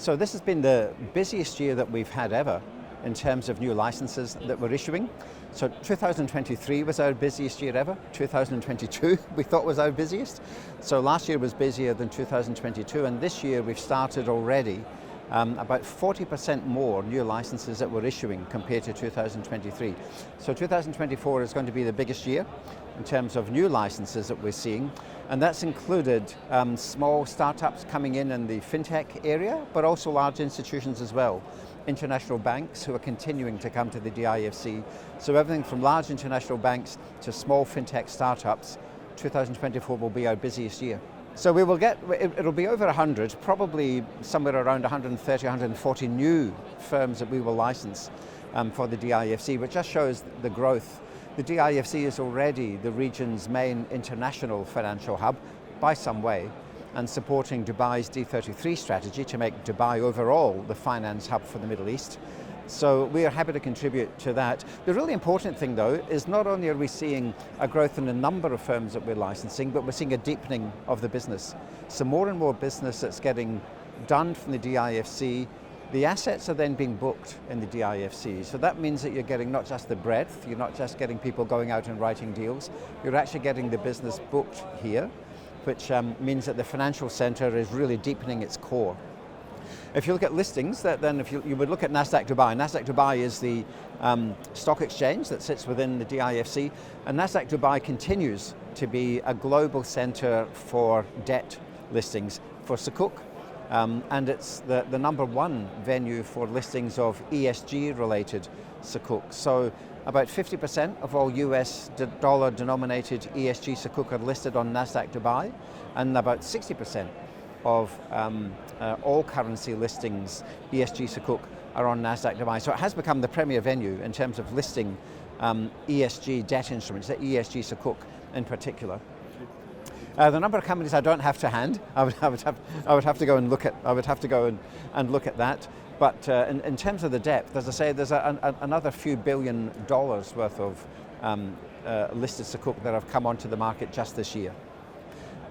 So this has been the busiest year that we've had ever in terms of new licenses that we're issuing. So 2023 was our busiest year ever. 2022 we thought was our busiest. So last year was busier than 2022, and this year we've started already about 40% more new licenses that we're issuing compared to 2023. So 2024 is going to be the biggest year in terms of new licenses that we're seeing, and that's included small startups coming in the fintech area, but also large institutions as well. International banks who are continuing to come to the DIFC. So everything from large international banks to small fintech startups, 2024 will be our busiest year. So we will it'll be over 100, probably somewhere around 130, 140 new firms that we will license for the DIFC, which just shows the growth. The DIFC is already the region's main international financial hub by some way, and supporting Dubai's D33 strategy to make Dubai overall the finance hub for the Middle East. So we are happy to contribute to that. The really important thing though is not only are we seeing a growth in the number of firms that we're licensing, but we're seeing a deepening of the business. So more and more business that's getting done from the DIFC, the assets are then being booked in the DIFC. So that means that you're getting not just the breadth, you're not just getting people going out and writing deals, you're actually getting the business booked here, which means that the financial center is really deepening its core. If you look at listings, then if you would look at Nasdaq Dubai is the stock exchange that sits within the DIFC, and Nasdaq Dubai continues to be a global center for debt listings for Sukuk, and it's the number one venue for listings of ESG related Sukuk. So about 50% of all US dollar denominated ESG Sukuk are listed on Nasdaq Dubai, and about 60% of all currency listings, ESG Sukuk, are on Nasdaq Dubai. So it has become the premier venue in terms of listing ESG debt instruments, the ESG Sukuk in particular. The number of companies I don't have to hand, I would have to go and look at. I would have to go and look at that. But in terms of the depth, as I say, there's another few $1 billion worth of listed Sukuk that have come onto the market just this year.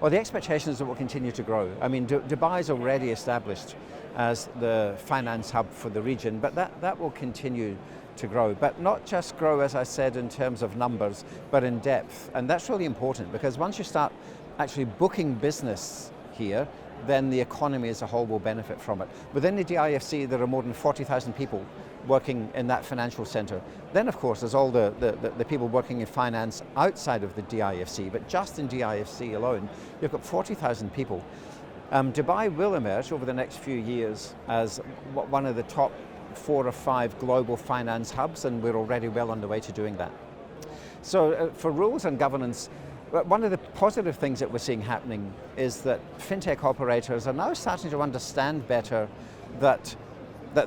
Well, the expectation is that it will continue to grow. I mean, Dubai is already established as the finance hub for the region, but that will continue to grow. But not just grow, as I said, in terms of numbers, but in depth. And that's really important, because once you start actually booking business here, then the economy as a whole will benefit from it. Within the DIFC, there are more than 40,000 people working in that financial center. Then, of course, there's all the people working in finance outside of the DIFC, but just in DIFC alone, you've got 40,000 people. Dubai will emerge over the next few years as one of the top 4 or 5 global finance hubs, and we're already well on the way to doing that. So for rules and governance, one of the positive things that we're seeing happening is that fintech operators are now starting to understand better that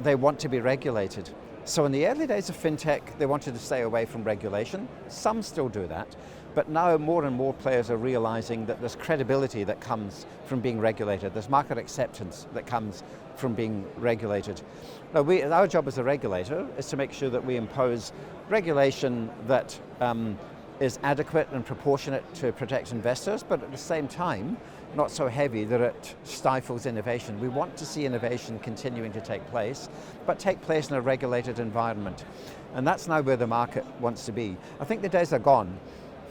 they want to be regulated. So in the early days of fintech, they wanted to stay away from regulation. Some still do that, but now more and more players are realizing that there's credibility that comes from being regulated. There's market acceptance that comes from being regulated. Now, our job as a regulator is to make sure that we impose regulation that is adequate and proportionate to protect investors, but at the same time, not so heavy that it stifles innovation. We want to see innovation continuing to take place, but take place in a regulated environment. And that's now where the market wants to be. I think the days are gone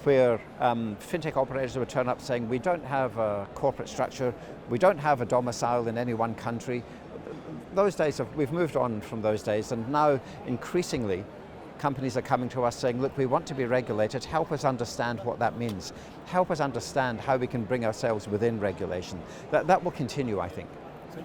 where fintech operators would turn up saying, we don't have a corporate structure, we don't have a domicile in any one country. Those days, we've moved on from those days, and now increasingly, companies are coming to us saying, look, we want to be regulated, help us understand what that means. Help us understand how we can bring ourselves within regulation. That will continue, I think.